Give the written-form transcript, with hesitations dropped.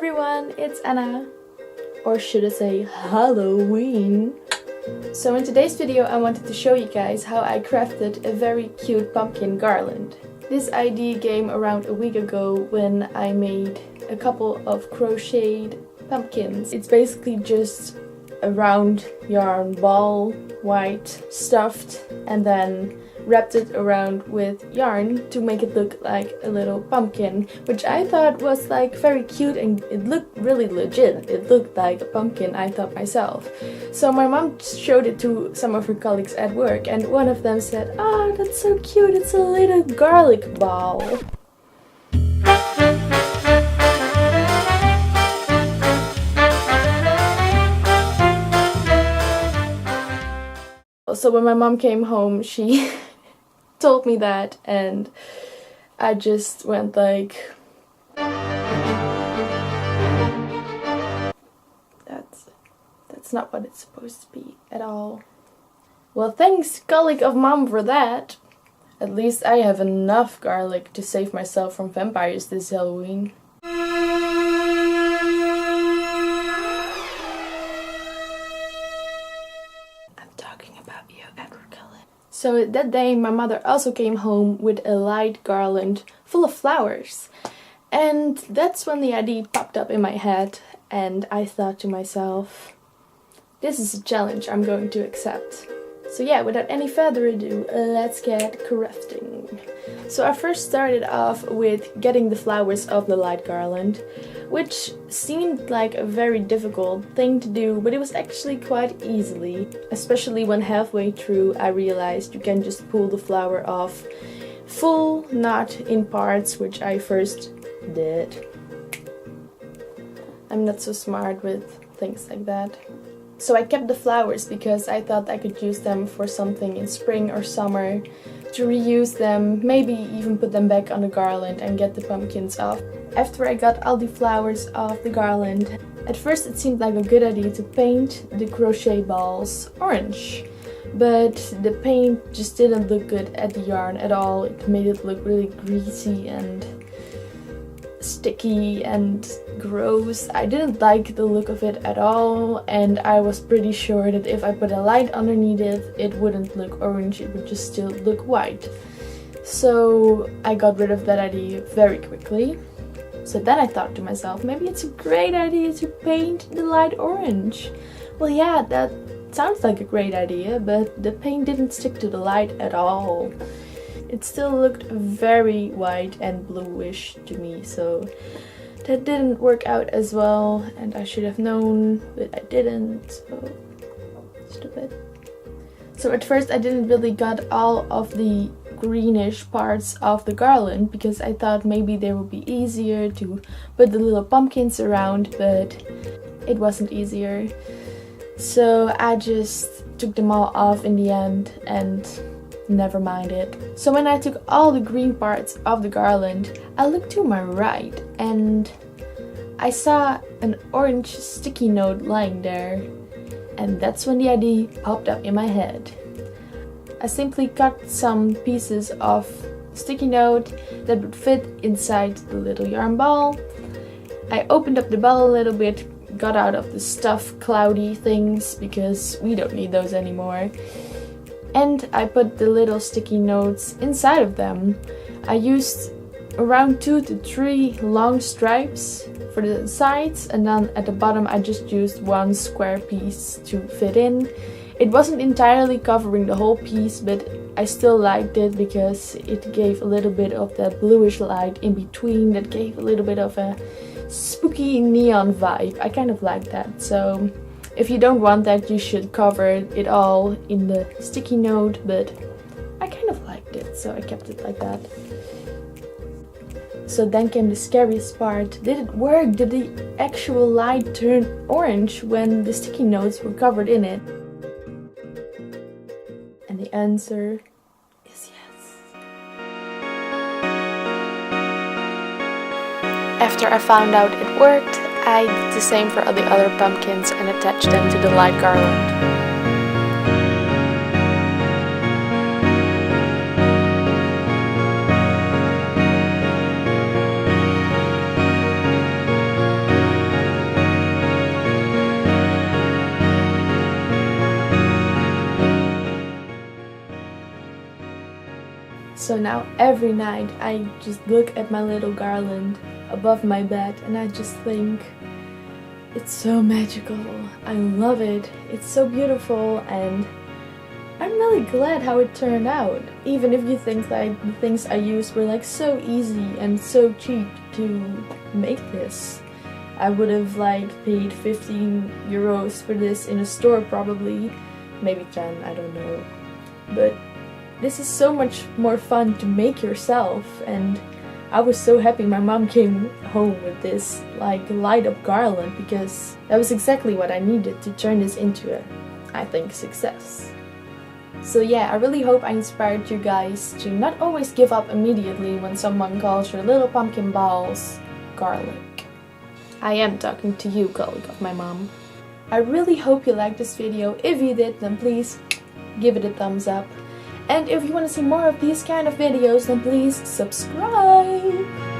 everyone, it's Anna. Or should I say Halloween? So in today's video I wanted to show you guys how I crafted a very cute pumpkin garland. This idea came around a week ago when I made a couple of crocheted pumpkins. It's basically just a round yarn ball, white, stuffed, and then wrapped it around with yarn to make it look like a little pumpkin, which I thought was like very cute and it looked really legit. It looked like a pumpkin, I thought myself. So my mom showed it to some of her colleagues at work and one of them said, "Oh, that's so cute, it's a little garlic ball." So when my mom came home, she told me that and I just went like, that's not what it's supposed to be at all. Well, thanks colleague of mom for that. At least I have enough garlic to save myself from vampires this Halloween. So that day my mother also came home with a light garland full of flowers. And that's when the idea popped up in my head and I thought to myself, this is a challenge I'm going to accept. So yeah, without any further ado, let's get crafting. So I first started off with getting the flowers of the light garland, which seemed like a very difficult thing to do, but it was actually quite easily. Especially when halfway through I realized you can just pull the flower off full, not in parts, which I first did. I'm not so smart with things like that. So I kept the flowers because I thought I could use them for something in spring or summer, to reuse them, maybe even put them back on the garland and get the pumpkins off. After I got all the flowers off the garland, at first it seemed like a good idea to paint the crochet balls orange. But the paint just didn't look good at the yarn at all. It made it look really greasy and sticky and gross. I didn't like the look of it at all, and I was pretty sure that if I put a light underneath it, it wouldn't look orange, it would just still look white. So I got rid of that idea very quickly. So then I thought to myself, maybe it's a great idea to paint the light orange. Well, yeah, that sounds like a great idea, but the paint didn't stick to the light at all. It still looked very white and bluish to me, so that didn't work out as well, and I should have known, but I didn't, so stupid. So at first I didn't really got all of the greenish parts of the garland because I thought maybe they would be easier to put the little pumpkins around, but it wasn't easier. So I just took them all off in the end and never mind it. So when I took all the green parts of the garland, I looked to my right and I saw an orange sticky note lying there, and that's when the idea popped up in my head. I simply cut some pieces of sticky note that would fit inside the little yarn ball. I opened up the ball a little bit, got out of the stuff cloudy things because we don't need those anymore. And I put the little sticky notes inside of them. I used around 2 to 3 long stripes for the sides, and then at the bottom I just used one square piece to fit in. It wasn't entirely covering the whole piece, but I still liked it because it gave a little bit of that bluish light in between that gave a little bit of a spooky neon vibe. I kind of like that, so if you don't want that, you should cover it all in the sticky note, but I kind of liked it, so I kept it like that. So then came the scariest part. Did it work? Did the actual light turn orange when the sticky notes were covered in it? And the answer is yes. After I found out it worked, I did the same for all the other pumpkins and attached them to the light garland. So now every night I just look at my little garland above my bed and I just think, it's so magical. I love it. It's so beautiful and I'm really glad how it turned out. Even if you think like the things I used were like so easy and so cheap to make this. I would have like paid 15 euros for this in a store probably. Maybe 10, I don't know. But this is so much more fun to make yourself, and I was so happy my mom came home with this like light up garland, because that was exactly what I needed to turn this into a, I think, success. So yeah, I really hope I inspired you guys to not always give up immediately when someone calls your little pumpkin balls garlic. I am talking to you, colleague of my mom. I really hope you liked this video. If you did, then please give it a thumbs up. And if you want to see more of these kind of videos, then please subscribe!